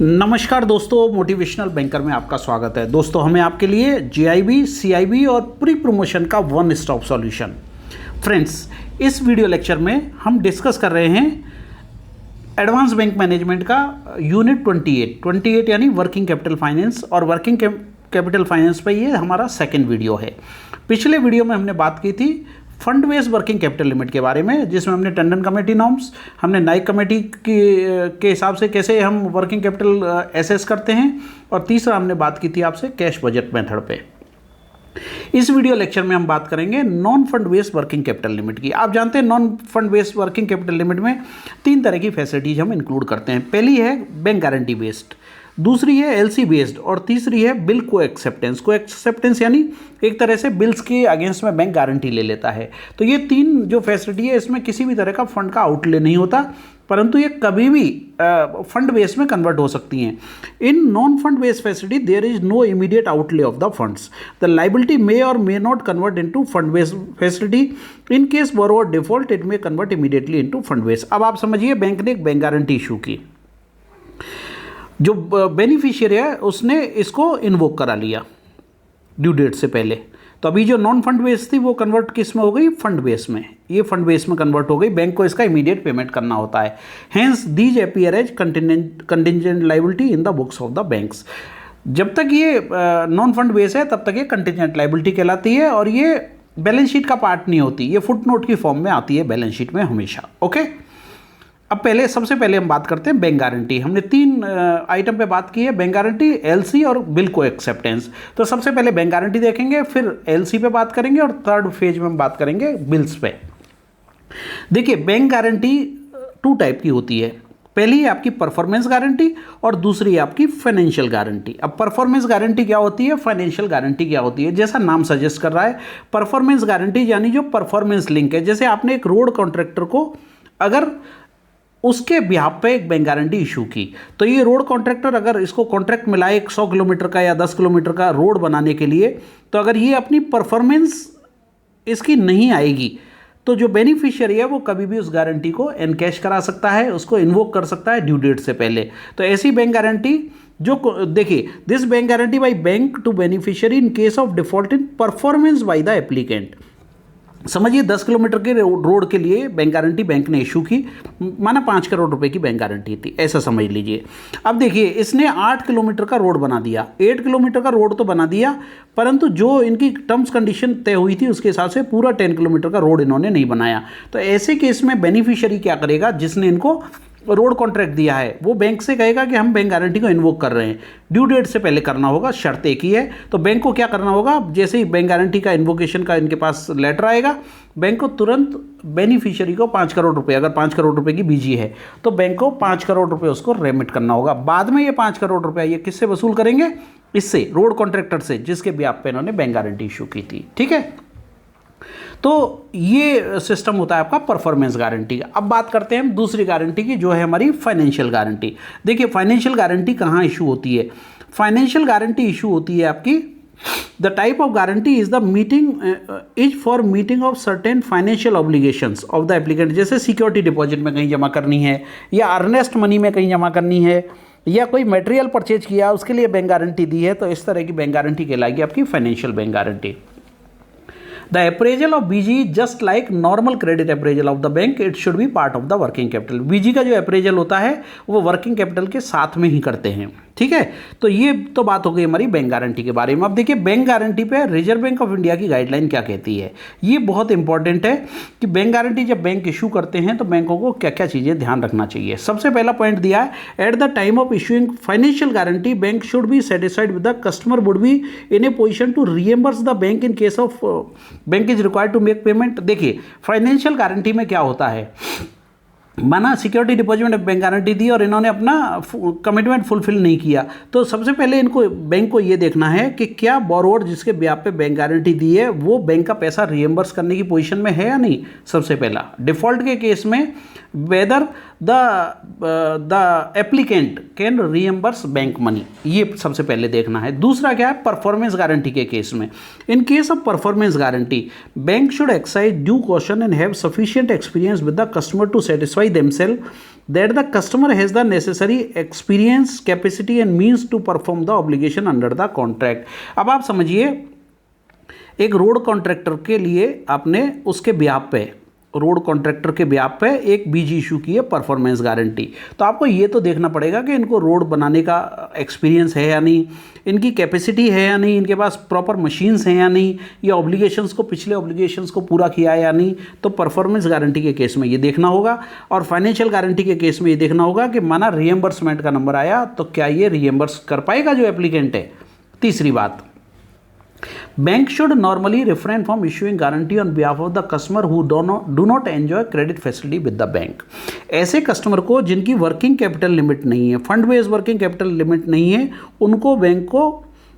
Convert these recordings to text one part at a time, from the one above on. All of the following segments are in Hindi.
नमस्कार दोस्तों, मोटिवेशनल बैंकर में आपका स्वागत है। दोस्तों, हमें आपके लिए जीआईबी, सीआईबी और प्री प्रमोशन का वन स्टॉप सॉल्यूशन। फ्रेंड्स, इस वीडियो लेक्चर में हम डिस्कस कर रहे हैं एडवांस बैंक मैनेजमेंट का यूनिट 28 यानी वर्किंग कैपिटल फाइनेंस, और वर्किंग कैपिटल फाइनेंस पे ये हमारा सेकंड वीडियो है। पिछले वीडियो में हमने बात की थी fund based working capital limit के बारे में, जिसमें हमने टंडन कमेटी नॉर्म्स, हमने नाइक कमेटी के हिसाब से कैसे हम वर्किंग कैपिटल एसेस करते हैं, और तीसरा हमने बात की थी आपसे कैश बजट मेथड पे। इस वीडियो लेक्चर में हम बात करेंगे non fund based working capital limit की। आप जानते हैं non fund based working capital limit में 3 तरह की फैसिलिटीज हम इंक्लूड करते हैं। पहली है बैंक गारंटी बेस्ड, दूसरी है एलसी बेस्ड, और तीसरी है बिल को एक्सेप्टेंस यानी एक तरह से बिल्स के अगेंस्ट में बैंक गारंटी ले लेता है। तो ये 3 जो फैसिलिटी है, इसमें किसी भी तरह का फंड का आउटले नहीं होता, परंतु ये कभी भी फंड बेस में कन्वर्ट हो सकती हैं। In non fund based facility there is no immediate outlay of the funds. The liability may or may not convert into fund based facility. In case borrower default it may convert immediately into fund based. अब आप समझिए, बैंक ने एक बैंक गारंटी इशू की, जो बेनिफिशियरी है उसने इसको इन्वोक करा लिया ड्यू डेट से पहले। तो अभी जो नॉन फंड बेस थी वो कन्वर्ट किस में हो गई? फंड बेस में। ये फंड बेस में कन्वर्ट हो गई, बैंक को इसका इमीडिएट पेमेंट करना होता है। Hence these appear as contingent liability in the books of the banks. जब तक ये नॉन फंड बेस है तब तक ये कंटिजेंट लायबिलिटी कहलाती है, और ये बैलेंस शीट का पार्ट नहीं होती, ये फुट नोट की फॉर्म में आती है बैलेंस शीट में हमेशा। ओके, अब सबसे पहले हम बात करते हैं बैंक गारंटी। हमने 3 आइटम पे बात की है, बैंक गारंटी, एलसी और बिल को एक्सेप्टेंस। तो सबसे पहले बैंक गारंटी देखेंगे, फिर एलसी पे बात करेंगे, और थर्ड फेज में हम बात करेंगे बिल्स पे। देखिए, बैंक गारंटी 2 टाइप की होती है। पहली है आपकी परफॉर्मेंस गारंटी, और दूसरी है आपकी फाइनेंशियल गारंटी। अब परफॉर्मेंस गारंटी क्या होती है, फाइनेंशियल गारंटी क्या होती है? जैसा नाम सजेस्ट कर रहा है, परफॉर्मेंस गारंटी यानी जो परफॉर्मेंस लिंक है। जैसे आपने एक रोड कॉन्ट्रैक्टर को अगर उसके बिहाफ पे एक बैंक गारंटी इशू की, तो ये रोड कॉन्ट्रैक्टर अगर इसको कॉन्ट्रैक्ट मिला है 100 किलोमीटर का या 10 किलोमीटर का रोड बनाने के लिए, तो अगर ये अपनी परफॉर्मेंस इसकी नहीं आएगी, तो जो बेनिफिशियरी है वो कभी भी उस गारंटी को एनकैश करा सकता है, उसको इन्वोक कर सकता है ड्यू डेट से पहले। तो ऐसी बैंक गारंटी जो देखिए, this bank guarantee by bank to beneficiary in case of default in performance by the applicant. समझिए, 10 किलोमीटर के रोड के लिए बैंक गारंटी बैंक ने इशू की, माना 5 करोड़ रुपए की बैंक गारंटी थी, ऐसा समझ लीजिए। अब देखिए, इसने 8 किलोमीटर का रोड बना दिया, 8 किलोमीटर का रोड तो बना दिया, परंतु जो इनकी टर्म्स कंडीशन तय हुई थी उसके हिसाब से पूरा 10 किलोमीटर का रोड इन्होंने नहीं बनाया। तो ऐसे केस में बेनिफिशियरी क्या करेगा? जिसने इनको रोड कॉन्ट्रैक्ट दिया है, वो बैंक से कहेगा कि हम बैंक गारंटी को इन्वोक कर रहे हैं, ड्यू डेट से पहले करना होगा, शर्त एक ही है। तो बैंक को क्या करना होगा? जैसे ही बैंक गारंटी का इन्वोकेशन का इनके पास लेटर आएगा, बैंक को तुरंत बेनिफिशियरी को 5 करोड़ रुपए, अगर 5 करोड़ रुपए की बीजी है तो बैंक को 5 करोड़ रुपए उसको रेमिट करना होगा। बाद में ये 5 करोड़ रुपए ये किससे वसूल करेंगे? इससे, रोड कॉन्ट्रैक्टर से, जिसके बिहाफ पे इन्होंने बैंक गारंटी इशू की थी। ठीक है, तो ये सिस्टम होता है आपका परफॉर्मेंस गारंटी का। अब बात करते हैं हम दूसरी गारंटी की, जो है हमारी फाइनेंशियल गारंटी। देखिए, फाइनेंशियल गारंटी कहाँ इशू होती है? फाइनेंशियल गारंटी इशू होती है आपकी, the type of guarantee is the meeting is for meeting of certain financial obligations of the applicant. जैसे सिक्योरिटी डिपॉजिट में कहीं जमा करनी है, या अर्नेस्ट मनी में कहीं जमा करनी है, या कोई मटेरियल परचेज किया उसके लिए बैंक गारंटी दी है, तो इस तरह की बैंक गारंटी कहलाएगी आपकी financial bank guarantee. The appraisal of BG is just like normal credit appraisal of the bank. It should be part of the working capital. BG का जो अप्रेजल होता है वो वर्किंग कैपिटल के साथ में ही करते हैं। ठीक है, तो ये तो बात हो गई हमारी बैंक गारंटी के बारे में। अब देखिए, बैंक गारंटी पे रिजर्व बैंक ऑफ इंडिया की गाइडलाइन क्या कहती है। ये बहुत इंपॉर्टेंट है कि बैंक गारंटी जब बैंक इशू करते हैं तो बैंकों को क्या क्या चीज़ें ध्यान रखना चाहिए। सबसे पहला पॉइंट दिया है, at the time of issuing financial guarantee bank should be satisfied with the customer would be in a position to reimburse the bank in case of bank is required to make payment. देखिए, फाइनेंशियल गारंटी में क्या होता है, माना सिक्योरिटी डिपॉजिट में बैंक गारंटी दी और इन्होंने अपना कमिटमेंट फुलफिल नहीं किया, तो सबसे पहले इनको बैंक को ये देखना है कि क्या बोरोवर जिसके ब्याज पे बैंक गारंटी दी है वो बैंक का पैसा रिएम्बर्स करने की पोजीशन में है या नहीं। सबसे पहला डिफॉल्ट के केस में whether the applicant can reimburse bank money, ये सबसे पहले देखना है। दूसरा क्या है, परफॉर्मेंस गारंटी के केस में, in case of performance guarantee bank should exercise due caution and have sufficient experience with the customer to satisfy themselves that the customer has the necessary experience, capacity and means to perform the obligation under the contract। अब आप समझिए, एक रोड कॉन्ट्रैक्टर के लिए आपने उसके ब्याह पे, रोड कॉन्ट्रैक्टर के ब्याह पे एक बीजी इशू की है परफॉर्मेंस गारंटी, तो आपको ये तो देखना पड़ेगा कि इनको रोड बनाने का एक्सपीरियंस है या नहीं, इनकी कैपेसिटी है या नहीं, इनके पास प्रॉपर मशीन्स हैं या नहीं, ये ऑब्लिगेशंस को, पिछले ऑब्लिगेशंस को पूरा किया है या नहीं। तो परफॉर्मेंस गारंटी के केस में ये देखना होगा। और फाइनेंशियल गारंटी के केस में ये देखना होगा कि माना रीएम्बर्समेंट का नंबर आया तो क्या ये रीएम्बर्स कर पाएगा जो एप्लीकेंट है। तीसरी बात, bank should normally refrain from issuing guarantee on behalf of the customer who do not enjoy credit facility with the bank. ऐसे कस्टमर को जिनकी वर्किंग कैपिटल लिमिट नहीं है, fund based working capital limit नहीं है, उनको बैंक को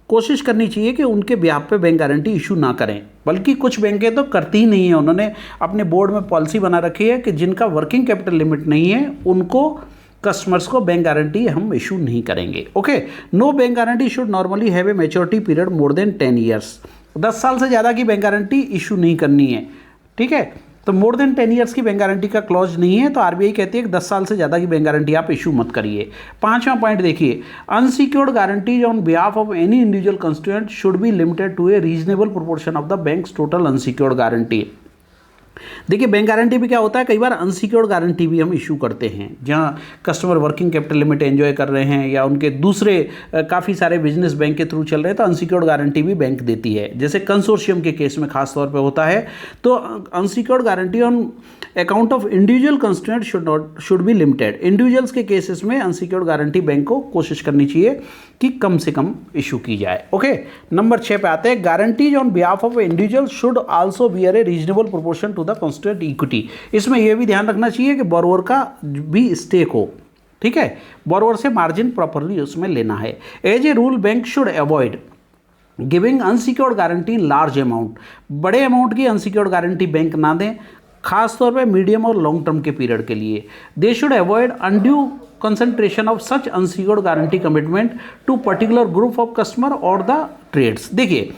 कोशिश करनी चाहिए कि उनके बिहाफ पे बैंक गारंटी इशू ना करें। बल्कि कुछ बैंकें तो करती ही नहीं है, उन्होंने अपने बोर्ड में पॉलिसी बना रखी है कि जिनका वर्किंग कैपिटल लिमिट नहीं है उनको, कस्टमर्स को बैंक गारंटी हम इशू नहीं करेंगे। Okay, no bank guarantee should normally have a maturity period more than 10 years. 10 साल से ज़्यादा की बैंक गारंटी इशू नहीं करनी है, ठीक है। तो मोर देन 10 ईयर्स की बैंक गारंटी का क्लॉज नहीं है, तो आरबीआई कहती है कि 10 साल से ज़्यादा की बैंक गारंटी आप इशू मत करिए। 5वां पॉइंट देखिए, unsecured guarantees on behalf of any individual constituent should be limited to a reasonable proportion of the bank's total unsecured guarantee. देखिए, बैंक गारंटी भी क्या होता है, कई बार अनसिक्योर्ड गारंटी भी हम इशू करते हैं, जहां customer working capital limit enjoy कर रहे हैं या उनके दूसरे काफ़ी सारे बिजनेस बैंक के थ्रू चल रहे हैं, तो अनसिक्योर्ड गारंटी भी बैंक देती है, जैसे कंसोर्शियम के केस में खास तौर पे होता है। तो unsecured guarantee on account of individual constituent should be limited. Individuals के केसेस में अनसिक्योर्ड गारंटी बैंक को कोशिश करनी चाहिए कि कम से कम इशू की जाए। ओके, नंबर 6 पे आते हैं, guarantees on behalf of individual should also bear a reasonable proportion to the constituent equity. इसमें यह भी ध्यान रखना चाहिए कि बोरोवर का भी स्टेक हो, ठीक है, बोरोवर से मार्जिन प्रॉपरली उसमें लेना है। As a rule bank should avoid giving unsecured guarantee in large amount. बड़े अमाउंट की अनसिक्योर्ड गारंटी बैंक ना दें, खास तौर पे मीडियम और लॉन्ग टर्म के पीरियड के लिए। They should avoid undue concentration of such unsecured guarantee commitment to particular group of customer और द ट्रेड्स। देखिए,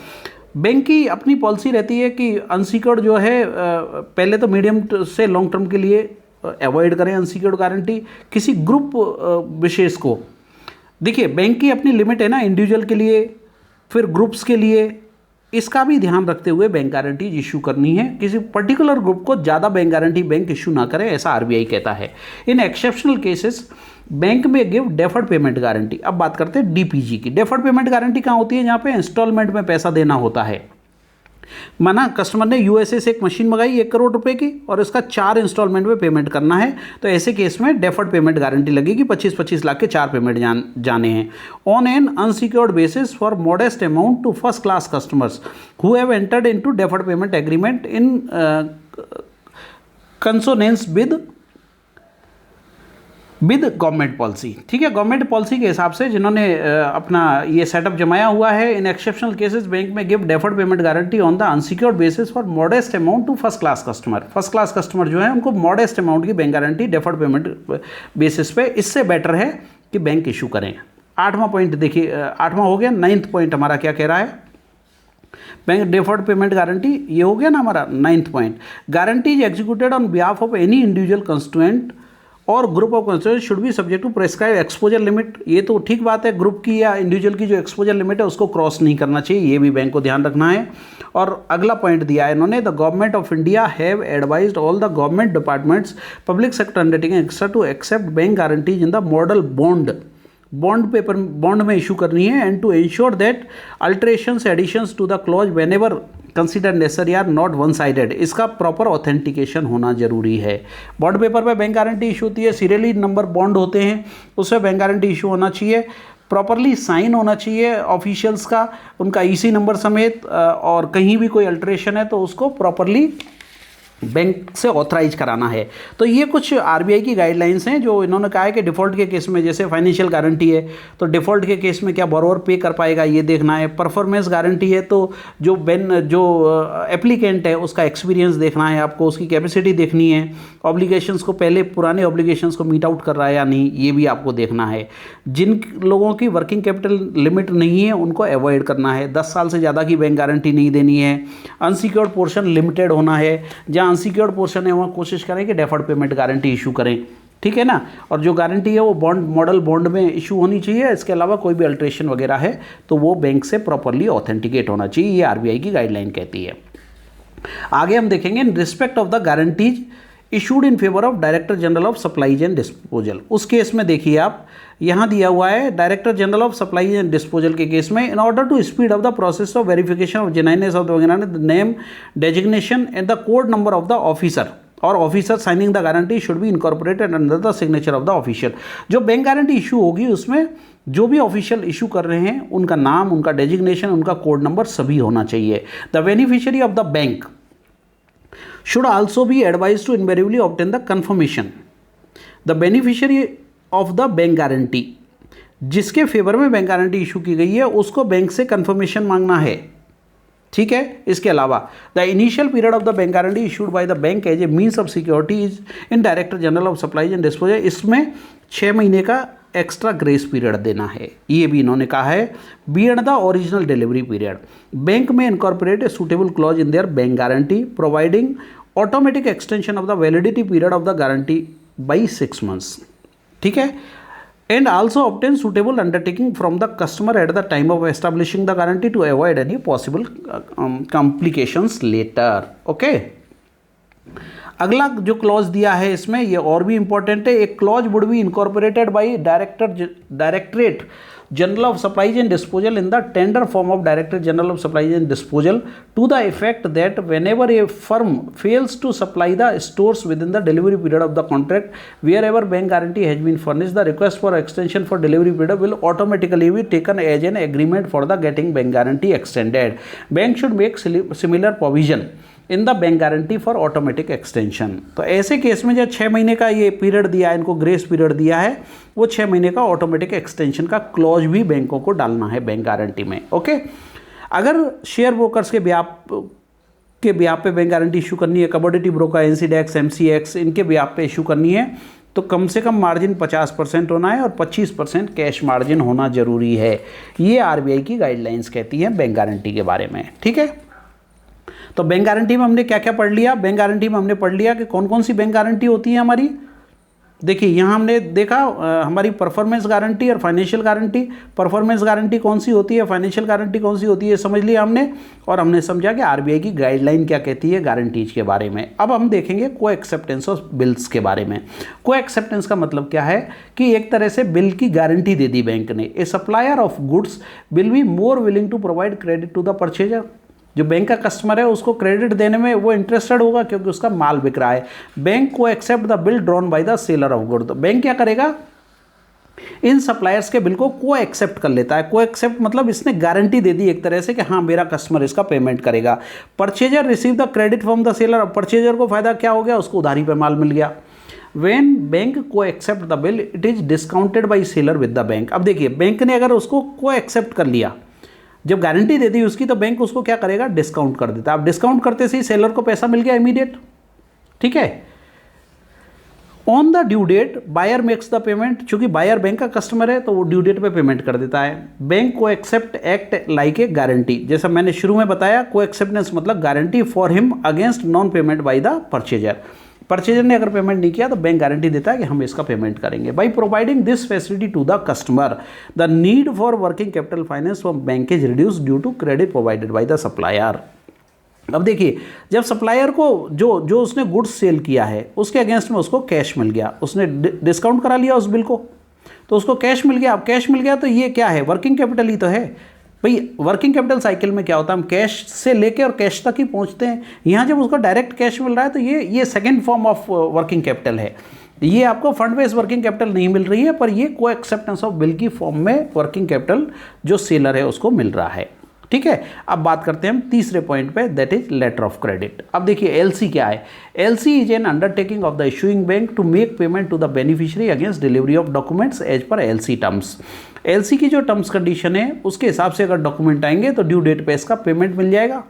बैंक की अपनी पॉलिसी रहती है कि अनसिक्योर्ड जो है पहले तो मीडियम से लॉन्ग टर्म के लिए अवॉइड करें अनसिक्योर्ड गारंटी, किसी ग्रुप विशेष को। देखिए, बैंक की अपनी लिमिट है ना, इंडिविजुअल के लिए, फिर ग्रुप्स के लिए, इसका भी ध्यान रखते हुए बैंक गारंटी इशू करनी है। किसी पर्टिकुलर ग्रुप को ज़्यादा बैंक गारंटी बैंक इशू ना करे, ऐसा आरबीआई कहता है। इन एक्सेप्शनल केसेस बैंक में गिव डेफर्ड पेमेंट गारंटी। अब बात करते हैं डीपीजी की। डेफर्ड पेमेंट गारंटी कहाँ होती है, जहाँ पे इंस्टॉलमेंट में पैसा देना होता है। माना कस्टमर ने यूएसए से एक मशीन मंगाई 1 करोड़ रुपए की और इसका 4 इंस्टॉलमेंट में पेमेंट करना है, तो ऐसे केस में डेफर्ड पेमेंट गारंटी लगेगी। 25-25 लाख के 4 पेमेंट जाने हैं on an unsecured basis for modest amount to first class customers who have entered into deferred payment agreement in consonance with government policy. ठीक है, गवर्नमेंट पॉलिसी के हिसाब से जिन्होंने अपना ये सेटअप जमाया हुआ है। इन एक्सेप्शनल केसेस बैंक में give deferred payment guarantee on the unsecured basis for modest amount to first class customer. First class customer जो है उनको मॉडेस्ट अमाउंट की bank guarantee deferred payment basis पे, इससे बेटर है कि बैंक इशू करें। 8वां पॉइंट देखिए, 8वां हो गया। 9th पॉइंट हमारा क्या कह रहा है, बैंक डेफर्ड पेमेंट गारंटी, ये हो गया ना हमारा 9th point. Guarantee is executed on behalf of any individual constituent or group of constituent should be subject to prescribe exposure limit. ये तो ठीक बात है, ग्रुप की या इंडिविजुअल की जो एक्सपोजर लिमिट है उसको क्रॉस नहीं करना चाहिए, ये भी बैंक को ध्यान रखना है। और अगला पॉइंट दिया है इन्होंने, the government of India have advised all the government departments public sector undertaking etcetera to accept bank guarantees in the model bond में इशू करनी है, and to ensure that alterations additions to the clause whenever consider necessary are not one sided. इसका प्रॉपर ऑथेंटिकेशन होना जरूरी है। बॉन्ड पेपर पे बैंक गारंटी इशू होती है, सीरियली नंबर बॉन्ड होते हैं, उसमें बैंक गारंटी इशू होना चाहिए, प्रॉपरली साइन होना चाहिए ऑफिशियल्स का, उनका ईसी नंबर समेत, और कहीं भी कोई अल्टरेशन है तो उसको प्रॉपरली बैंक से ऑथराइज कराना है। तो ये कुछ आरबीआई की गाइडलाइंस हैं जो इन्होंने कहा है कि डिफ़ॉल्ट के केस में, जैसे फाइनेंशियल गारंटी है तो डिफ़ॉल्ट के केस में क्या बोरोवर पे कर पाएगा ये देखना है। परफॉर्मेंस गारंटी है तो जो एप्लीकेंट है उसका एक्सपीरियंस देखना है आपको, उसकी कैपेसिटी देखनी है, ऑब्लिगेशंस को पहले पुराने ऑब्लिगेशंस को मीट आउट कर रहा है या नहीं ये भी आपको देखना है। जिन लोगों की वर्किंग कैपिटल लिमिट नहीं है उनको अवॉइड करना है, 10 साल से ज़्यादा की बैंक गारंटी नहीं देनी है, अनसिक्योर्ड पोर्शन लिमिटेड होना है, जहाँ अनसिक्योर्ड पोर्शन है वहाँ कोशिश करें कि डेफर्ड पेमेंट गारंटी इशू करें, ठीक है ना। और जो गारंटी है वो बॉन्ड मॉडल बॉन्ड में इशू होनी चाहिए, इसके अलावा कोई भी अल्ट्रेशन वगैरह है तो वो बैंक से प्रॉपरली ऑथेंटिकेट होना चाहिए, ये आरबीआई की गाइडलाइन कहती है। आगे हम देखेंगे in respect of the guarantees issued in favour of director general of supplies and disposal. उस केस में देखिए आप यहाँ दिया हुआ है director general of supply and disposal के केस में, in order to speed up the process of verification of genuineness of the name designation and the code number of the officer or officer signing the guarantee should be incorporated under the signature of the official. जो बैंक गारंटी इशू होगी उसमें जो भी ऑफिशियल इशू कर रहे हैं उनका नाम, उनका डेजिग्नेशन, उनका कोड नंबर सभी होना चाहिए। The beneficiary of the bank should also be advised to invariably obtain the confirmation. The beneficiary of the bank guarantee, जिसके फेवर में बैंक गारंटी इशू की गई है उसको बैंक से कंफर्मेशन मांगना है, ठीक है। इसके अलावा the initial period of the bank guarantee issued by the bank as a means of security is in director general of supplies and disposal, इसमें 6 महीने का एक्स्ट्रा ग्रेस पीरियड देना है, ये भी इन्होंने कहा है। Beyond the original delivery period bank में incorporate a suitable clause in their bank guarantee providing automatic extension of the validity period of the guarantee by 6 months, ठीक है। And also obtain suitable undertaking from the customer at the time of establishing the guarantee to avoid any possible complications later, okay. अगला जो क्लॉज दिया है इसमें ये और भी इंपॉर्टेंट है, एक clause would be incorporated by directorate general of supplies and disposal in the tender form of director general of supplies and disposal to the effect that whenever a firm fails to supply the stores within the delivery period of the contract wherever bank guarantee has been furnished, the request for extension for delivery period will automatically be taken as an agreement for the getting bank guarantee extended. Bank should make similar provision in the bank guarantee for automatic extension. तो ऐसे केस में जो 6 महीने का ये पीरियड दिया है, इनको ग्रेस पीरियड दिया है, वो 6 महीने का ऑटोमेटिक एक्सटेंशन का क्लॉज भी बैंकों को डालना है बैंक गारंटी में, ओके। अगर शेयर ब्रोकर्स के ब्याह पे बैंक गारंटी इशू करनी है, कमोडिटी ब्रोकर, एनसीडेक्स, एमसीएक्स, इनके ब्याह पे इशू करनी है तो कम से कम मार्जिन 50% होना है और 25% कैश मार्जिन होना जरूरी है। ये आरबीआई की गाइडलाइंस कहती हैं बैंक गारंटी के बारे में, ठीक है। तो बैंक गारंटी में हमने क्या क्या पढ़ लिया, बैंक गारंटी में हमने पढ़ लिया कि कौन कौन सी बैंक गारंटी होती है हमारी। देखिए यहाँ हमने देखा हमारी परफॉर्मेंस गारंटी और फाइनेंशियल गारंटी। परफॉर्मेंस गारंटी कौन सी होती है, फाइनेंशियल गारंटी कौन सी होती है, समझ लिया हमने। और हमने समझा कि आरबीआई की गाइडलाइन क्या कहती है गारंटीज के बारे में। अब हम देखेंगे को एक्सेप्टेंस ऑफ बिल्स के बारे में। को एक्सेप्टेंस का मतलब क्या है कि एक तरह से बिल की गारंटी दे दी बैंक ने। A supplier of goods will be more willing to provide credit to the purchaser. जो बैंक का कस्टमर है उसको क्रेडिट देने में वो इंटरेस्टेड होगा क्योंकि उसका माल बिक रहा है। बैंक को accept the bill drawn by the seller of good. तो बैंक क्या करेगा, इन सप्लायर्स के बिल को एक्सेप्ट कर लेता है। को एक्सेप्ट मतलब इसने गारंटी दे दी एक तरह से कि हाँ मेरा कस्टमर इसका पेमेंट करेगा। Purchaser receive the credit from the seller. Purchaser को फायदा क्या हो गया, उसको उधारी पे माल मिल गया। When बैंक को accept the bill it is discounted by seller with the bank. अब देखिए बैंक ने अगर उसको को एक्सेप्ट कर लिया, जब गारंटी दे दी उसकी, तो बैंक उसको क्या करेगा, डिस्काउंट कर देता है। अब डिस्काउंट करते से ही सेलर को पैसा मिल गया इमीडिएट, ठीक है। On the due date buyer makes the payment. चूंकि बायर बैंक का कस्टमर है तो वो ड्यू डेट पे पेमेंट कर देता है। बैंक को accept act like a guarantee. जैसा मैंने शुरू में बताया, को एक्सेप्टेंस मतलब guarantee for him against non payment by the purchaser. Purchaser ने अगर पेमेंट नहीं किया तो बैंक गारंटी देता है कि हम इसका पेमेंट करेंगे। By providing this facility to the customer the need for working capital finance from bank is reduce due to credit provided by the supplier. अब देखिए, जब सप्लायर को जो उसने गुड्स सेल किया है उसके अगेंस्ट में उसको कैश मिल गया, उसने डिस्काउंट करा लिया उस बिल को, तो उसको कैश मिल गया। अब कैश मिल गया तो ये क्या है, वर्किंग कैपिटल ही तो है भाई। वर्किंग कैपिटल साइकिल में क्या होता है, हम कैश से लेके और कैश तक ही पहुंचते हैं। यहाँ जब उसको डायरेक्ट कैश मिल रहा है तो ये second form of working capital है। ये आपको फंड बेस्ड वर्किंग कैपिटल नहीं मिल रही है, पर ये को एक्सेप्टेंस ऑफ बिल की फॉर्म में वर्किंग कैपिटल जो सेलर है उसको मिल रहा है, ठीक है। अब बात करते हैं हम तीसरे पॉइंट पे, that is letter of credit. अब देखिए एलसी क्या है। LC is an undertaking of the issuing bank to make payment to the beneficiary against delivery of documents as per LC terms. LC की जो टर्म्स कंडीशन है उसके हिसाब से अगर डॉक्यूमेंट आएंगे तो ड्यू डेट पे इसका पेमेंट मिल जाएगा।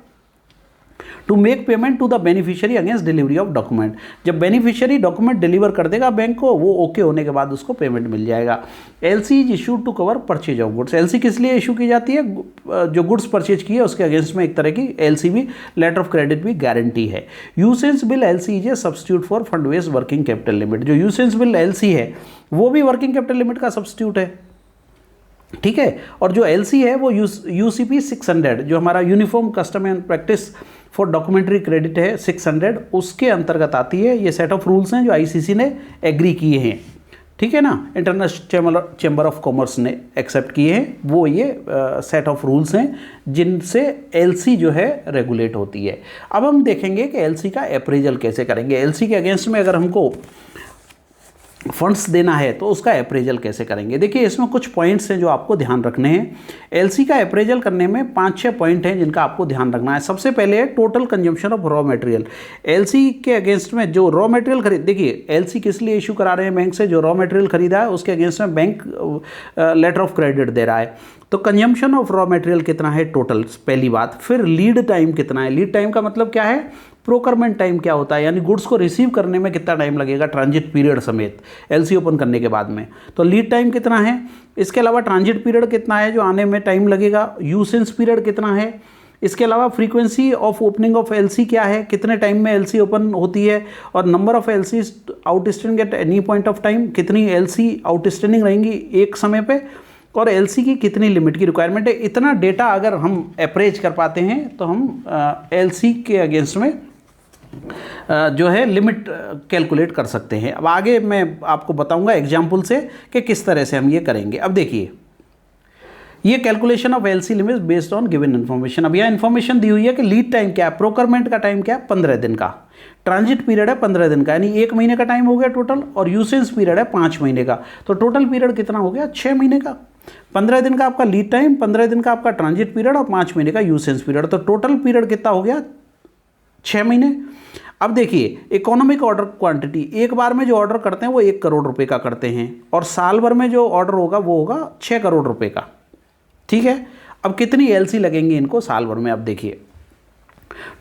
To make payment to the beneficiary against delivery of document, जब बेनिफिशियरी डॉक्यूमेंट डिलीवर कर देगा बैंक को, वो ओके होने के बाद उसको पेमेंट मिल जाएगा। LC is issued to cover purchase of goods. LC किस लिए इशू की जाती है? जो गुड्स परचेज की है उसके अगेंस्ट में एक तरह की एलसी भी, लेटर ऑफ क्रेडिट भी गारंटी है। Usance bill LC is a substitute for fund based working capital limit. जो यूसेंस बिल एलसी है वो भी वर्किंग कैपिटल लिमिट का सब्स्टिट्यूट है, ठीक है। और जो एलसी है वो यूसीपी 600, जो हमारा uniform custom and practice for documentary credit है 600, उसके अंतर्गत आती है। ये सेट ऑफ रूल्स हैं जो आईसीसी ने एग्री किए हैं, ठीक है ना, इंटरनेशनल चैम्बर ऑफ कॉमर्स ने एक्सेप्ट किए हैं। वो ये सेट ऑफ रूल्स हैं जिनसे एलसी जो है रेगुलेट होती है। अब हम देखेंगे कि एलसी का अप्रेजल कैसे करेंगे। एलसी के अगेंस्ट में अगर हमको फंड्स देना है तो उसका अप्रेजल कैसे करेंगे। देखिए इसमें कुछ पॉइंट्स हैं जो आपको ध्यान रखने हैं। एलसी का अप्रेजल करने में 5-6 पॉइंट हैं जिनका आपको ध्यान रखना है। सबसे पहले है total consumption of raw material. LC के अगेंस्ट में जो रॉ मटेरियल खरीद, देखिए एलसी किस लिए इशू करा रहे हैं बैंक से? जो रॉ मटेरियल खरीदा है उसके अगेंस्ट में बैंक लेटर ऑफ क्रेडिट दे रहा है। तो कंजम्पशन ऑफ रॉ मटेरियल कितना है टोटल, पहली बात। फिर लीड टाइम कितना है। लीड टाइम का मतलब क्या है? प्रोकरमेंट टाइम क्या होता है, यानी गुड्स को रिसीव करने में कितना टाइम लगेगा ट्रांजिट पीरियड समेत एलसी ओपन करने के बाद में। तो लीड टाइम कितना है। इसके अलावा ट्रांजिट पीरियड कितना है जो आने में टाइम लगेगा। यूसेंस पीरियड कितना है। इसके अलावा frequency of opening of LC क्या है, कितने टाइम में एलसी ओपन होती है। और number of LC outstanding at any point of time, कितनी एलसी आउटस्टैंडिंग रहेंगी एक समय पे। और एलसी की कितनी लिमिट की रिक्वायरमेंट है। इतना डेटा अगर हम अप्रेज कर पाते हैं तो हम एलसी के अगेंस्ट में जो है लिमिट कैलकुलेट कर सकते हैं। अब आगे मैं आपको बताऊंगा एग्जाम्पल से कि किस तरह से हम ये करेंगे। अब देखिए ये calculation of LC limit based on given information. अब यहाँ इन्फॉर्मेशन दी हुई है कि लीड टाइम क्या है, प्रोकरमेंट का टाइम क्या है 15 दिन का, ट्रांजिट पीरियड है 15 दिन का, यानी 1 महीने का टाइम हो गया टोटल, और यूसेंस पीरियड है 5 महीने का। तो टोटल पीरियड कितना हो गया 6 महीने का। 15 दिन का आपका लीड टाइम, 15 दिन का आपका ट्रांजिट पीरियड और 5 महीने का यूसेंस पीरियड। तो टोटल पीरियड कितना हो गया 6 महीने। अब देखिए इकोनॉमिक ऑर्डर क्वांटिटी, एक बार में जो ऑर्डर करते हैं वो 1 करोड़ रुपए का करते हैं, और साल भर में जो ऑर्डर होगा वो होगा 6 करोड़ रुपए का, ठीक है। अब कितनी एलसी लगेंगी इनको साल भर में। अब देखिए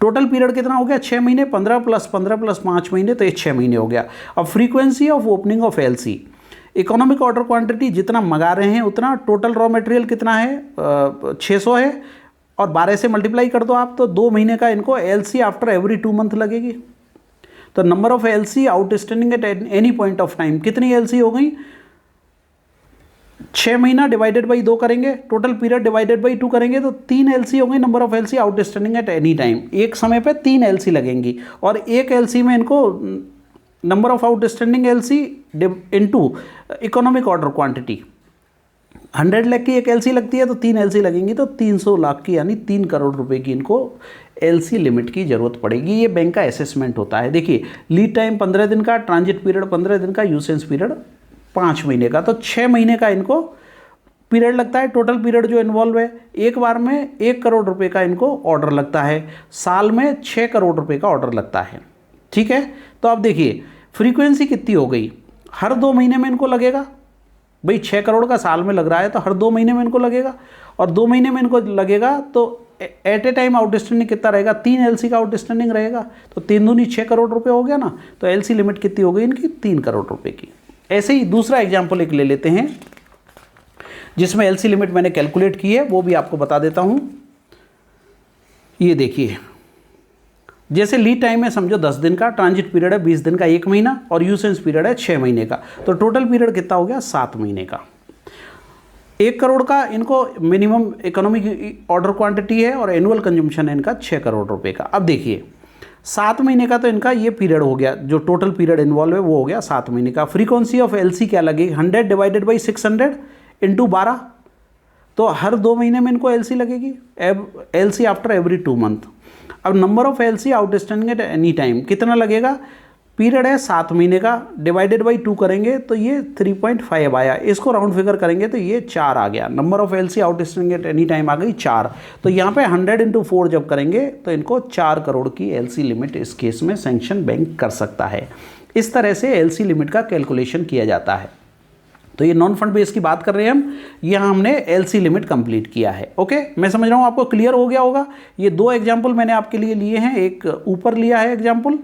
टोटल पीरियड कितना हो गया 6 महीने, 15 + 15 + 5 महीने, तो ये 6 महीने हो गया। अब frequency of opening of LC, economic order quantity जितना मंगा रहे हैं उतना, टोटल रॉ मटेरियल कितना है 600 है, और 12 से मल्टीप्लाई कर दो आप, तो 2 महीने का इनको एलसी आफ्टर एवरी 2 मंथ लगेगी। तो number of LC outstanding at any point of time, कितनी एलसी हो गई 6 महीना डिवाइडेड बाई 2 करेंगे, टोटल पीरियड डिवाइडेड बाई 2 करेंगे तो 3 एलसी हो गई। Number of LC outstanding at any time, एक समय पे 3 एलसी लगेंगी, और एक एलसी में इनको number of outstanding LC into economic order quantity 100 lakh की एक एलसी लगती है तो 3 एलसी लगेंगी, तो 300 लाख की यानी 3 करोड़ रुपए की इनको एलसी लिमिट की जरूरत पड़ेगी। ये बैंक का असेसमेंट होता है। देखिए लीड टाइम 15 दिन का, ट्रांजिट पीरियड 15 दिन का, यूसेंस पीरियड 5 महीने का, तो 6 महीने का इनको पीरियड लगता है। टोटल पीरियड जो इन्वॉल्व है, एक बार में 1 करोड़ रुपए का इनको ऑर्डर लगता है, साल में 6 करोड़ रुपए का ऑर्डर लगता है, ठीक है। तो अब देखिए फ्रीक्वेंसी कितनी हो गई, हर 2 महीने में इनको लगेगा। भाई 6 करोड़ का साल में लग रहा है तो हर 2 महीने में इनको लगेगा, और 2 महीने में इनको लगेगा तो एट ए टाइम आउटस्टैंडिंग कितना रहेगा 3 एलसी का आउटस्टैंडिंग रहेगा, तो 3 दूनी 6 करोड़ रुपए हो गया ना। तो एलसी लिमिट कितनी हो गई इनकी 3 करोड़ रुपए की। ऐसे ही दूसरा एग्जाम्पल एक ले लेते हैं जिसमें एलसी लिमिट मैंने कैलकुलेट की है, वो भी आपको बता देता हूँ। ये देखिए जैसे लीड टाइम है समझो 10 दिन का, ट्रांजिट पीरियड है 20 दिन का 1 महीना, और यूसेंस पीरियड है 6 महीने का, तो टोटल पीरियड कितना हो गया 7 महीने का। 1 करोड़ का इनको मिनिमम इकोनॉमिक ऑर्डर क्वांटिटी है, और एनुअल कंजम्पशन है इनका 6 करोड़ रुपए का। अब देखिए 7 महीने का तो इनका ये पीरियड हो गया, जो टोटल पीरियड इन्वॉल्व है वो हो गया 7 महीने का। फ्रीक्वेंसी ऑफ एलसी क्या लगेगी 100 डिवाइडेड बाई 600 इंटू 12, तो हर 2 महीने में इनको एलसी लगेगी, एलसी आफ्टर एवरी 2 मंथ। अब number of LC outstanding at any time कितना लगेगा, पीरियड है 7 महीने का, डिवाइडेड बाई 2 करेंगे तो ये 3.5 आया, इसको राउंड फिगर करेंगे तो ये 4 आ गया। Number of LC outstanding at any time आ गई 4। तो यहाँ पे 100 × 4 जब करेंगे तो इनको 4 करोड़ की एलसी लिमिट इस केस में सैंक्शन बैंक कर सकता है। इस तरह से एलसी लिमिट का कैलकुलेशन किया जाता है। तो ये नॉन फंड बेस की बात कर रहे हैं हम, यहाँ हमने एलसी लिमिट कंप्लीट किया है। ओके, मैं समझ रहा हूँ आपको क्लियर हो गया होगा। ये 2 एग्जाम्पल मैंने आपके लिए लिए हैं, एक ऊपर लिया है एग्जाम्पल।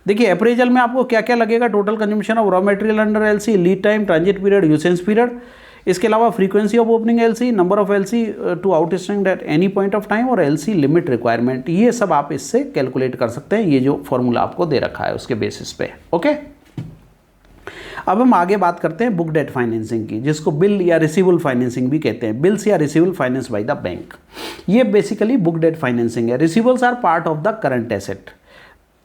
देखिए अप्रेजल में आपको क्या क्या लगेगा, total consumption of raw material under LC, lead time, transit period, usance period, इसके अलावा frequency of opening LC, number of LC to outstanding at any point of time और एलसी लिमिट रिक्वायरमेंट, ये सब आप इससे कैलकुलेट कर सकते हैं। ये जो फॉर्मूला आपको दे रखा है उसके बेसिस पे। ओके, अब हम आगे बात करते हैं बुक डेट फाइनेंसिंग की, जिसको बिल या रिसीवेबल फाइनेंसिंग भी कहते हैं। बिल्स या receivable finance by the bank, ये बेसिकली बुक डेट फाइनेंसिंग है। Receivables are part of the current asset.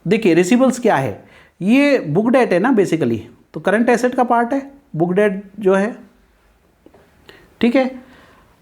देखिए रिसीवेबल्स क्या है, ये बुक डेट है ना बेसिकली, तो करंट एसेट का पार्ट है बुक डेट जो है, ठीक है,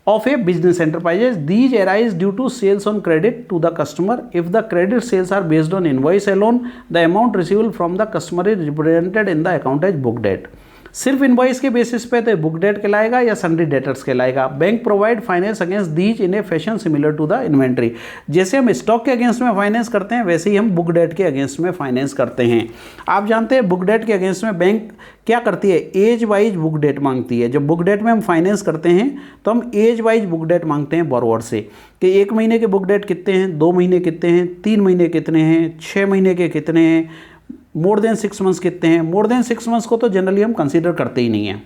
of a business enterprises. These arise due to sales on credit to the customer. If the credit sales are based on invoice alone, the amount receivable from the customer is represented in the account as book debt. सिर्फ इनवॉइस के बेसिस पे तो बुक डेट कहलाएगा या सन्ड्री डेटर्स कहलाएगा। Bank provide finance against these in a fashion similar to the inventory. जैसे हम स्टॉक के अगेंस्ट में फाइनेंस करते हैं वैसे ही हम बुक डेट के अगेंस्ट में फाइनेंस करते हैं। आप जानते हैं बुक डेट के अगेंस्ट में बैंक क्या करती है, एज वाइज बुक डेट मांगती है। जब बुक डेट में हम फाइनेंस करते हैं तो हम एज वाइज बुक डेट मांगते हैं बोरोवर से कि 1 महीने के बुक डेट कितने हैं, 2 महीने कितने हैं, 3 महीने कितने हैं, 6 महीने के कितने हैं, मोर देन 6 मंथ्स कितने हैं। मोर देन 6 मंथ्स को तो जनरली हम कंसीडर करते ही नहीं हैं,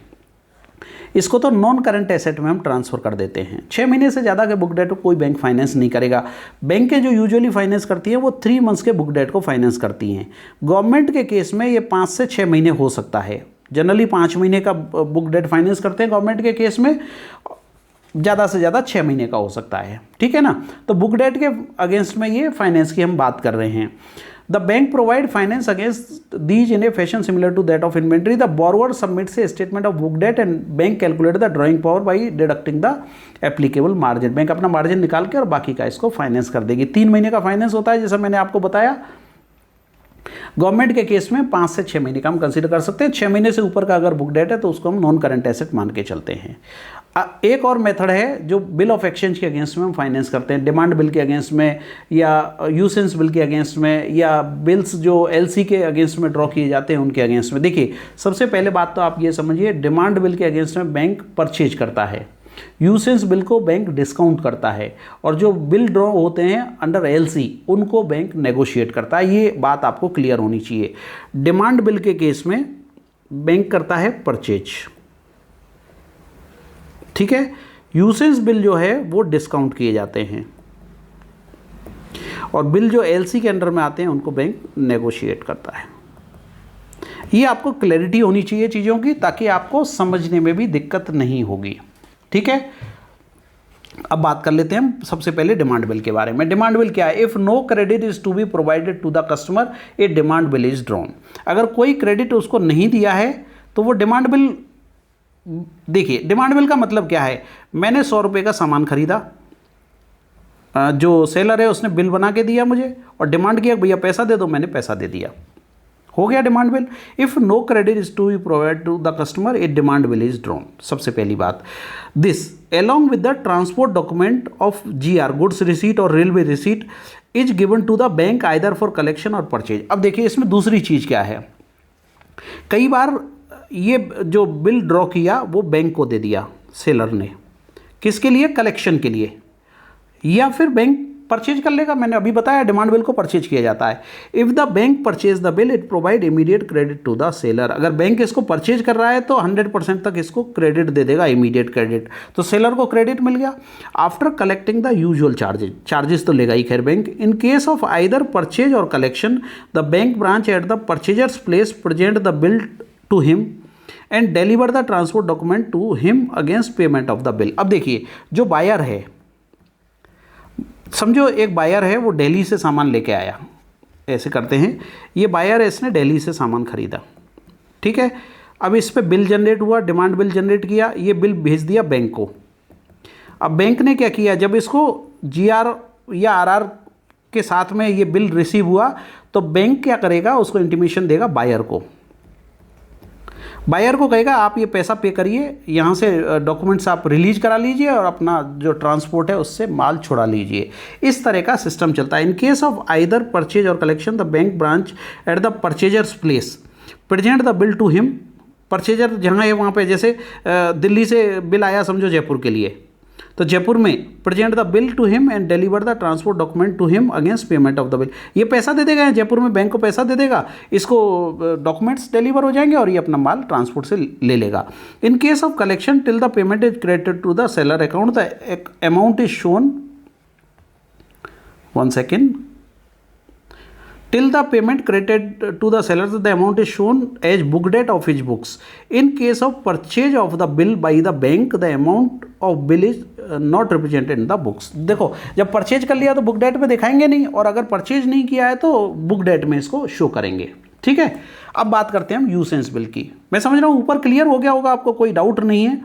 इसको तो नॉन करंट एसेट में हम ट्रांसफर कर देते हैं। 6 महीने से ज़्यादा के बुक डेट को कोई बैंक फाइनेंस नहीं करेगा। बैंकें जो यूजुअली फाइनेंस करती हैं वो 3 मंथ्स के बुक डेट को फाइनेंस करती हैं। गवर्नमेंट के केस में ये 5 से 6 महीने हो सकता है। जनरली 5 महीने का बुक डेट फाइनेंस करते हैं गवर्नमेंट के केस में, ज़्यादा से ज़्यादा 6 महीने का हो सकता है, ठीक है ना। तो बुक डेट के अगेंस्ट में ये फाइनेंस की हम बात कर रहे हैं। The bank provide finance against these in a fashion similar to that of inventory. The borrower submits a statement of book debt and bank calculate the drawing power by deducting the applicable margin. Bank अपना मार्जिन निकाल के और बाकी का इसको फाइनेंस कर देगी। 3 महीने का फाइनेंस होता है जैसा मैंने आपको बताया। गवर्नमेंट के केस में 5 से 6 महीने का हम कंसीडर कर सकते हैं। 6 महीने से ऊपर का अगर बुक डेट है तो उसको हम नॉन करंट एसेट मान के चलते हैं। एक और मेथड है जो बिल ऑफ एक्सचेंज के अगेंस्ट में हम फाइनेंस करते हैं, डिमांड बिल के अगेंस्ट में या यूसेंस बिल के अगेंस्ट में या बिल्स जो एलसी के अगेंस्ट में ड्रॉ किए जाते हैं उनके अगेंस्ट में। देखिए सबसे पहले बात तो आप ये समझिए, डिमांड बिल के अगेंस्ट में बैंक परचेज करता है, यूसेंस बिल को बैंक डिस्काउंट करता है और जो बिल ड्रॉ होते हैं अंडर एलसी उनको बैंक नेगोशिएट करता है। ये बात आपको क्लियर होनी चाहिए। डिमांड बिल के केस में बैंक करता है परचेज, ठीक है। यूसेंस बिल जो है वो डिस्काउंट किए जाते हैं और बिल जो एलसी के अंडर में आते हैं उनको बैंक नेगोशिएट करता है। ये आपको क्लैरिटी होनी चाहिए चीज़ों की, ताकि आपको समझने में भी दिक्कत नहीं होगी, ठीक है। अब बात कर लेते हैं हम सबसे पहले डिमांड बिल के बारे में। डिमांड बिल क्या है? If no credit is to be provided to the customer a demand bill is drawn. अगर कोई क्रेडिट उसको नहीं दिया है तो वो डिमांड बिल, देखिए डिमांड बिल का मतलब क्या है, मैंने 100 रुपये का सामान खरीदा, जो सेलर है उसने बिल बना के दिया मुझे और डिमांड किया भैया पैसा दे दो, मैंने पैसा दे दिया, हो गया demand bill. If no credit is to be provide to the customer a demand bill is drawn. सबसे पहली बात, this along with the transport document of GR goods receipt or railway receipt is given to the bank either for collection or purchase. अब देखिए इसमें दूसरी चीज़ क्या है, कई बार ये जो बिल ड्रॉ किया वो बैंक को दे दिया सेलर ने, किसके लिए? कलेक्शन के लिए, या फिर बैंक परचेज कर लेगा। मैंने अभी बताया डिमांड बिल को परचेज किया जाता है। If the bank purchase the bill it provide immediate credit to the seller. अगर बैंक इसको परचेज कर रहा है तो 100% तक इसको क्रेडिट दे देगा, इमीडिएट क्रेडिट, तो सेलर को क्रेडिट मिल गया। After collecting the usual charges तो लेगा ही खैर bank. In case of either purchase or collection the bank branch at the purchaser's place present the bill to him and deliver the transport document to him against payment of the bill. अब देखिए जो बायर है, समझो एक बायर है वो दिल्ली से सामान लेके आया, ऐसे करते हैं, ये बायर है इसने दिल्ली से सामान खरीदा, ठीक है। अब इस पे बिल जनरेट हुआ, डिमांड बिल जनरेट किया, ये बिल भेज दिया बैंक को। अब बैंक ने क्या किया, जब इसको GR या RR के साथ में ये बिल रिसीव हुआ तो बैंक क्या करेगा, उसको इंटीमेशन देगा बायर को। बायर को कहेगा आप ये पैसा पे करिए, यहाँ से डॉक्यूमेंट्स आप रिलीज करा लीजिए और अपना जो ट्रांसपोर्ट है उससे माल छुड़ा लीजिए। इस तरह का सिस्टम चलता है। In case of either purchase or collection, the bank branch at the purchaser's place present the bill to him. Purchaser जहाँ है वहाँ पे, जैसे दिल्ली से बिल आया समझो जयपुर के लिए, तो जयपुर में present the bill to him and deliver the transport document to him against payment of the bill. ये पैसा दे देगा, जयपुर में बैंक को पैसा दे देगा, इसको डॉक्यूमेंट्स डिलीवर हो जाएंगे और ये अपना माल ट्रांसपोर्ट से ले लेगा। In case of collection till the payment is credited to the seller account the amount is shown, one second, till the payment credited to the seller the amount is shown as book date of his books. In case of purchase of the bill by the bank the amount of bill is not represented in the books. देखो जब परचेज कर लिया तो बुक डेट में दिखाएंगे नहीं, और अगर परचेज नहीं किया है तो बुक डेट में इसको शो करेंगे। ठीक है, अब बात करते हैं हम यूसेंस बिल की। मैं समझ रहा हूँ ऊपर क्लियर हो गया होगा, आपको कोई डाउट नहीं है।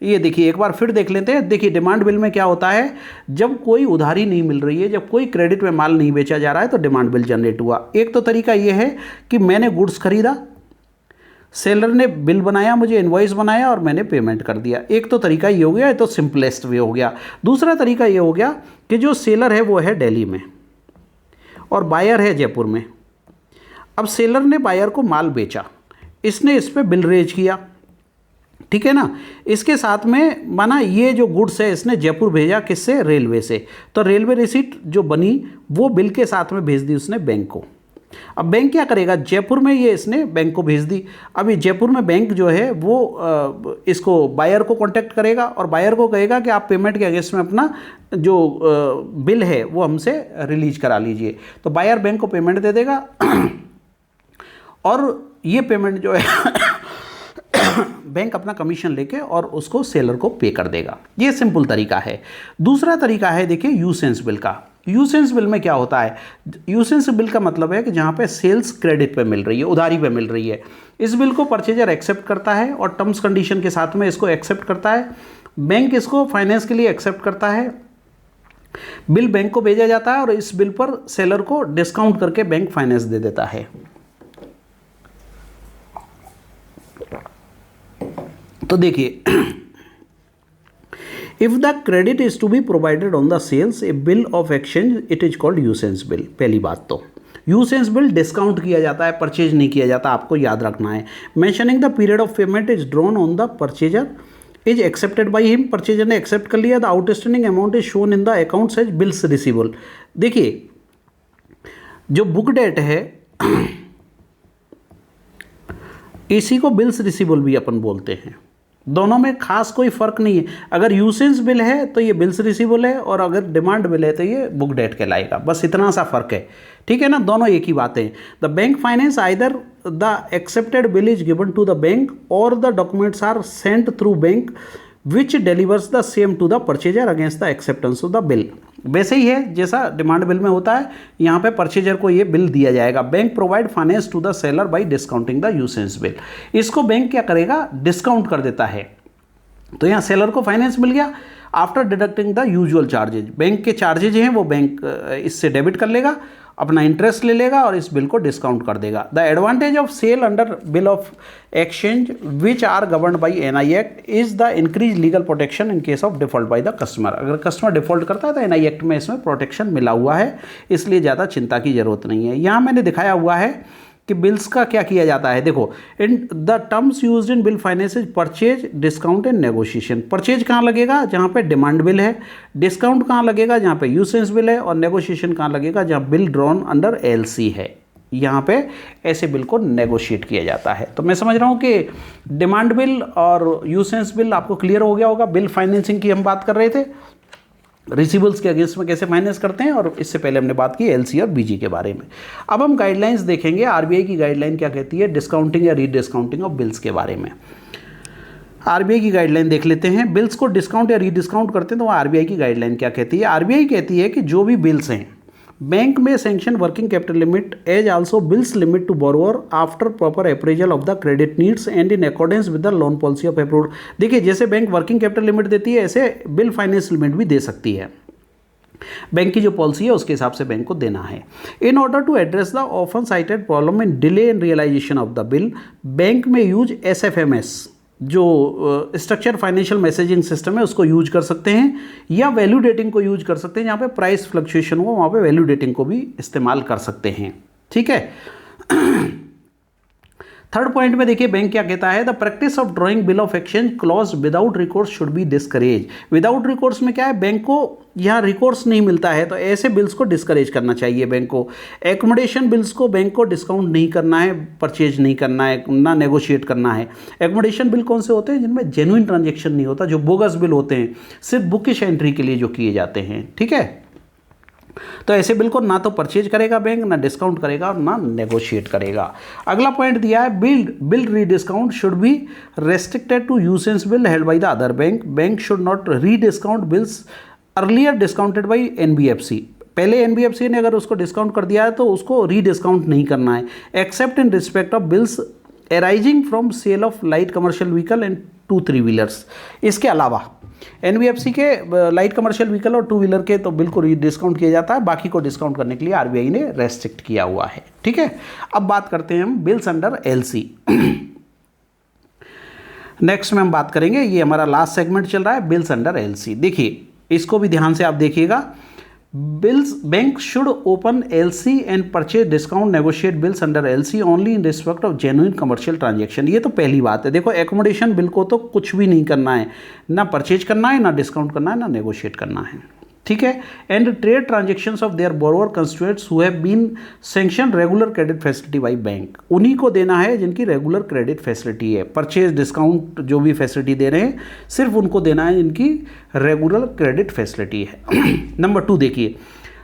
ये देखिए एक बार फिर देख लेते हैं। देखिए डिमांड बिल में क्या होता है, जब कोई उधारी नहीं मिल रही है, जब कोई क्रेडिट में माल नहीं बेचा जा रहा है तो डिमांड बिल जनरेट हुआ। एक तो तरीका ये है कि मैंने गुड्स खरीदा, सेलर ने बिल बनाया, मुझे इनवॉइस बनाया और मैंने पेमेंट कर दिया। एक तो तरीका ये हो गया, ये तो सिंपलेस्ट वे हो गया। दूसरा तरीका ये हो गया कि जो सेलर है वो है दिल्ली में और बायर है जयपुर में। अब सेलर ने बायर को माल बेचा, इसने इस पर बिल रेज किया, ठीक है ना। इसके साथ में माना ये जो गुड्स है इसने जयपुर भेजा, किससे, रेलवे से, तो रेलवे रिसीट जो बनी वो बिल के साथ में भेज दी उसने बैंक को। अब बैंक क्या करेगा, जयपुर में ये इसने बैंक को भेज दी। अभी जयपुर में बैंक जो है वो इसको बायर को कांटेक्ट करेगा और बायर को कहेगा कि आप पेमेंट के अगेंस्ट में अपना जो बिल है वो हमसे रिलीज करा लीजिए। तो बायर बैंक को पेमेंट दे देगा और ये पेमेंट जो है बैंक अपना कमीशन लेके और उसको सेलर को पे कर देगा। ये सिंपल तरीका है। दूसरा तरीका है देखिए यूसेंस बिल का। यूसेंस बिल में क्या होता है, यूसेंस बिल का मतलब है कि जहाँ पे सेल्स क्रेडिट पे मिल रही है, उधारी पे मिल रही है, इस बिल को परचेजर एक्सेप्ट करता है और टर्म्स कंडीशन के साथ में इसको एक्सेप्ट करता है। बैंक इसको फाइनेंस के लिए एक्सेप्ट करता है, बिल बैंक को भेजा जाता है और इस बिल पर सेलर को डिस्काउंट करके बैंक फाइनेंस दे देता है। तो देखिए if the credit is to be provided on the sales a bill of exchange it is called usance bill. पहली बात तो यूसेंस बिल डिस्काउंट किया जाता है, परचेज नहीं किया जाता, आपको याद रखना है। Mentioning the period of payment is drawn on the purchaser is accepted by him. Purchaser ने एक्सेप्ट कर लिया, the outstanding amount is shown in the accounts as bills receivable. देखिए जो बुक डेट है इसी को बिल्स रिसीवेबल भी अपन बोलते हैं। दोनों में खास कोई फर्क नहीं है। अगर यूसेंस बिल है तो ये बिल्स रिसीवेबल है और अगर डिमांड बिल है तो ये बुक डेट कहलाएगा। बस इतना सा फर्क है, ठीक है ना। दोनों एक ही बातें हैं। The bank finance either the accepted bill is given to the bank or the documents are sent through bank which delivers the same to the purchaser against the acceptance of the bill. वैसे ही है जैसा डिमांड बिल में होता है, यहाँ पे परचेजर को ये बिल दिया जाएगा। Bank provide finance to the seller by discounting the usance bill. इसको बैंक क्या करेगा, डिस्काउंट कर देता है। तो यहाँ सेलर को फाइनेंस मिल गया after deducting the usual charges. Bank के चार्जेज हैं वो बैंक इससे डेबिट कर लेगा, अपना इंटरेस्ट ले लेगा और इस बिल को डिस्काउंट कर देगा। The advantage of sale under bill of exchange which are governed by NI act is the increase legal protection in case of default by the customer. अगर कस्टमर डिफॉल्ट करता है तो एनआई एक्ट में इसमें प्रोटेक्शन मिला हुआ है, इसलिए ज़्यादा चिंता की जरूरत नहीं है। यहाँ मैंने दिखाया हुआ है कि बिल्स का क्या किया जाता है। देखो in the terms used in bill finance is purchase, discount and negotiation. Purchase कहाँ लगेगा, जहाँ पे डिमांड बिल है। डिस्काउंट कहाँ लगेगा, जहाँ पे यूसेंस बिल है। और नेगोशिएशन कहाँ लगेगा, जहाँ बिल ड्रॉन अंडर एलसी है। यहाँ पे ऐसे बिल को नेगोशिएट किया जाता है। तो मैं समझ रहा हूँ कि डिमांड बिल और यूसेंस बिल आपको क्लियर हो गया होगा। बिल फाइनेंसिंग की हम बात कर रहे थे, रिसीवेबल्स के अगेंस्ट में कैसे फाइनेंस करते हैं, और इससे पहले हमने बात की एलसी और बीजी के बारे में। अब हम गाइडलाइंस देखेंगे, आरबीआई की गाइडलाइन क्या कहती है डिस्काउंटिंग या रीडिस्काउंटिंग ऑफ बिल्स के बारे में। आरबीआई की गाइडलाइन देख लेते हैं। बिल्स को डिस्काउंट या रीडिस्काउंट करते हैं तो वहाँ आरबीआई की गाइडलाइन क्या कहती है। आरबीआई कहती है कि जो भी बिल्स हैं बैंक में sanction working capital limit as also bills limit to borrower after proper appraisal of the credit needs and in accordance with the loan policy of approved. देखिए जैसे बैंक वर्किंग कैपिटल लिमिट देती है ऐसे बिल फाइनेंस लिमिट भी दे सकती है। बैंक की जो पॉलिसी है उसके हिसाब से बैंक को देना है। In order to address the often cited problem in delay in realisation of the bill, bank में यूज SFMS जो स्ट्रक्चर फाइनेंशियल मैसेजिंग सिस्टम है उसको यूज कर सकते हैं, या वैल्यू डेटिंग को यूज कर सकते हैं। जहाँ पे प्राइस फ्लक्चुएशन हो वहाँ पे वैल्यू डेटिंग को भी इस्तेमाल कर सकते हैं। ठीक है। थर्ड पॉइंट में देखिए बैंक क्या कहता है, the practice of drawing bill of exchange clause without recourse should be discourage. Without recourse में क्या है, बैंक को यहाँ रिकोर्स नहीं मिलता है तो ऐसे बिल्स को डिस्करेज करना चाहिए बैंक को। एकोमोडेशन बिल्स को बैंक को डिस्काउंट नहीं करना है, परचेज नहीं करना है, ना नेगोशिएट करना है। एकोमोडेशन बिल कौन से होते हैं, जिनमें जेन्युइन ट्रांजेक्शन नहीं होता, जो बोगस बिल होते हैं, सिर्फ बुकिश एंट्री के लिए जो किए जाते हैं। ठीक है, तो ऐसे बिल को ना तो परचेज करेगा बैंक, ना डिस्काउंट करेगा और ना नेगोशिएट करेगा। अगला पॉइंट दिया है, bill rediscount should be restricted to usance bill held by the other bank. Bank should not rediscount bills earlier discounted by NBFC। पहले NBFC ने अगर उसको डिस्काउंट कर दिया है तो उसको रीडिस्काउंट नहीं करना है, except in respect of bills arising from sale of light commercial vehicle and 2-3 wheelers. इसके अलावा NBFC के लाइट कमर्शियल व्हीकल और 2 व्हीलर के तो बिल्कुल डिस्काउंट किया जाता है, बाकी को डिस्काउंट करने के लिए RBI ने रेस्ट्रिक्ट किया हुआ है। ठीक है, अब बात करते हैं हम बिल्स अंडर LC। नेक्स्ट में हम बात करेंगे, ये हमारा लास्ट सेगमेंट चल रहा है, बिल्स अंडर LC। देखिए इसको भी ध्यान से आप देखिएगा। Bills bank should open LC and purchase discount negotiate bills under LC only in respect of genuine commercial transaction. ये तो पहली बात है। देखो एकोमोडेशन बिल को तो कुछ भी नहीं करना है, ना परचेज करना है, ना डिस्काउंट करना है, ना नेगोशिएट करना है। ठीक है, and trade transactions of their borrower constituents who have been sanction regular credit facility by bank. उन्हीं को देना है जिनकी रेगुलर क्रेडिट फैसिलिटी है। परचेज डिस्काउंट जो भी फैसिलिटी दे रहे हैं सिर्फ उनको देना है जिनकी रेगुलर क्रेडिट फैसिलिटी है। नंबर 2 देखिए,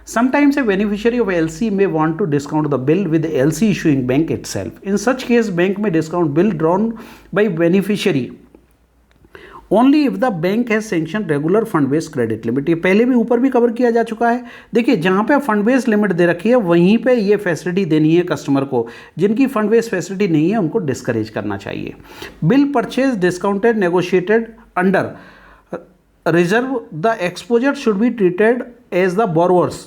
sometimes a beneficiary of LC may want to discount the bill with the LC issuing bank itself. In such case bank may discount bill drawn by beneficiary only if the bank has sanction regular fund based credit limit. ये पहले भी ऊपर भी कवर किया जा चुका है। देखिए जहाँ पे फंड बेस्ड लिमिट दे रखी है वहीं पे ये फैसिलिटी देनी है कस्टमर को। जिनकी फंड बेस्ड फैसिलिटी नहीं है उनको डिस्करेज करना चाहिए। Bill purchase discounted negotiated under reserve the exposure should be treated as the borrowers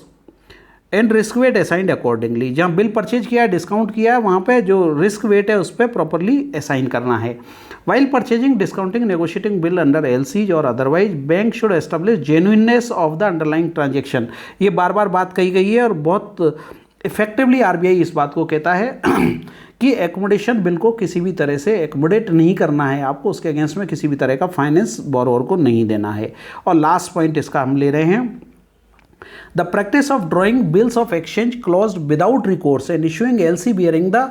and risk weight assigned accordingly. जहाँ बिल परचेज किया है, डिस्काउंट किया है, वहाँ पे जो रिस्क वेट है उस पर प्रॉपरली असाइन करना है। While purchasing discounting negotiating bill under LCs और otherwise bank should establish genuineness of the underlying transaction. ये बार बार बात कही गई है और बहुत इफेक्टिवली RBI इस बात को कहता है कि एकोमोडेशन बिल को किसी भी तरह से एकोमोडेट नहीं करना है, आपको उसके अगेंस्ट में किसी भी तरह का फाइनेंस बोरोवर को नहीं देना है। और लास्ट पॉइंट इसका हम ले रहे हैं, the practice of drawing bills of exchange closed without recourse and issuing LC bearing the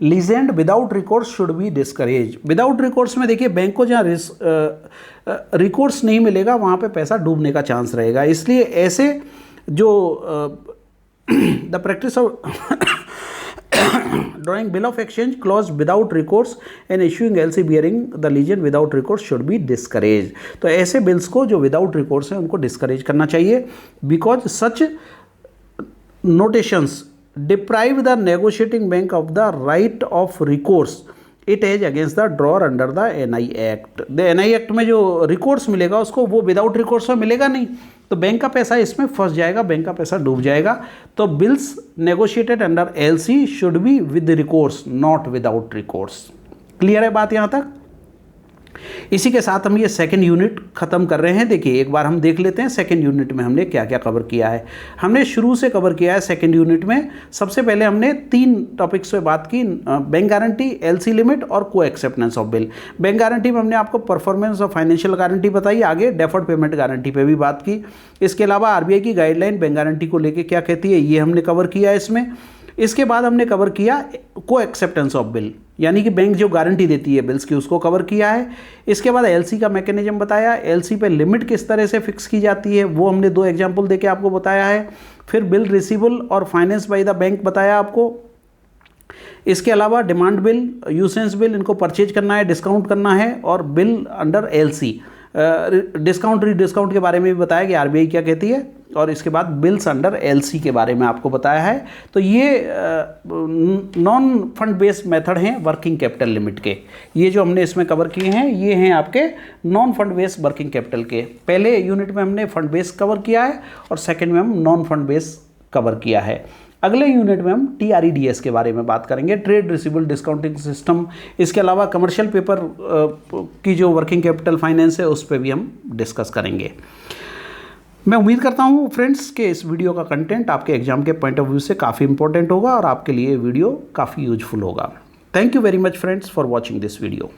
legend without recourse should be discouraged. Without recourse में देखिए बैंक को जहाँ रिकोर्स नहीं मिलेगा वहाँ पे पैसा डूबने का चांस रहेगा। इसलिए ऐसे जो the practice of drawing bill of exchange clause without recourse and issuing LC bearing the legend without recourse should be discouraged. तो ऐसे बिल्स को जो विदाउट रिकोर्स है उनको डिस्करेज करना चाहिए, because such notations deprive the negotiating bank of the right of recourse it as against the drawer under the NI act. The NI act में जो रिकोर्स मिलेगा उसको वो विदाउट रिकोर्स में मिलेगा नहीं, तो बैंक का पैसा इसमें फंस जाएगा, बैंक का पैसा डूब जाएगा। तो bills negotiated under LC should be with recourse not without recourse. Clear है बात यहाँ तक? इसी के साथ हम ये सेकंड यूनिट ख़त्म कर रहे हैं। देखिए एक बार हम देख लेते हैं सेकंड यूनिट में हमने क्या क्या कवर किया है। हमने शुरू से कवर किया है सेकंड यूनिट में। सबसे पहले हमने 3 टॉपिक्स पे बात की, बैंक गारंटी, LC लिमिट और को acceptance of bill. Bank guarantee में हमने आपको परफॉर्मेंस और फाइनेंशियल गारंटी बताई, आगे डेफर्ड पेमेंट गारंटी पे भी बात की। इसके अलावा RBI की गाइडलाइन बैंक गारंटी को लेकर क्या कहती है ये हमने कवर किया इसमें। इसके बाद हमने कवर किया को एक्सेप्टेंस ऑफ बिल, यानी कि बैंक जो गारंटी देती है बिल्स की उसको कवर किया है। इसके बाद LC का मैकेनिज्म बताया, LC पे लिमिट किस तरह से फिक्स की जाती है वो हमने 2 एग्जांपल देके आपको बताया है। फिर बिल रिसीवेबल और फाइनेंस बाय द बैंक बताया आपको। इसके अलावा डिमांड बिल, यूसेंस बिल, इनको परचेज करना है, डिस्काउंट करना है, और बिल अंडर LC डिस्काउंट री डिस्काउंट के बारे में भी बताया कि RBI क्या कहती है। और इसके बाद बिल्स अंडर एलसी के बारे में आपको बताया है। तो ये नॉन फंड बेस्ड मेथड हैं वर्किंग कैपिटल लिमिट के। ये जो हमने इसमें कवर किए हैं ये हैं आपके non fund based working capital के। पहले यूनिट में हमने फंड बेस्ड कवर किया है और सेकेंड में हम नॉन फंड बेस्ड कवर किया है। अगले यूनिट में हम TREDS के बारे में बात करेंगे, ट्रेड रिसीवेबल डिस्काउंटिंग सिस्टम। इसके अलावा कमर्शियल पेपर की जो वर्किंग कैपिटल फाइनेंस है उस पर भी हम डिस्कस करेंगे। मैं उम्मीद करता हूँ फ्रेंड्स कि इस वीडियो का कंटेंट आपके एग्जाम के पॉइंट ऑफ व्यू से काफ़ी इंपॉर्टेंट होगा और आपके लिए वीडियो काफ़ी यूजफुल होगा। Thank you very much friends for watching this video.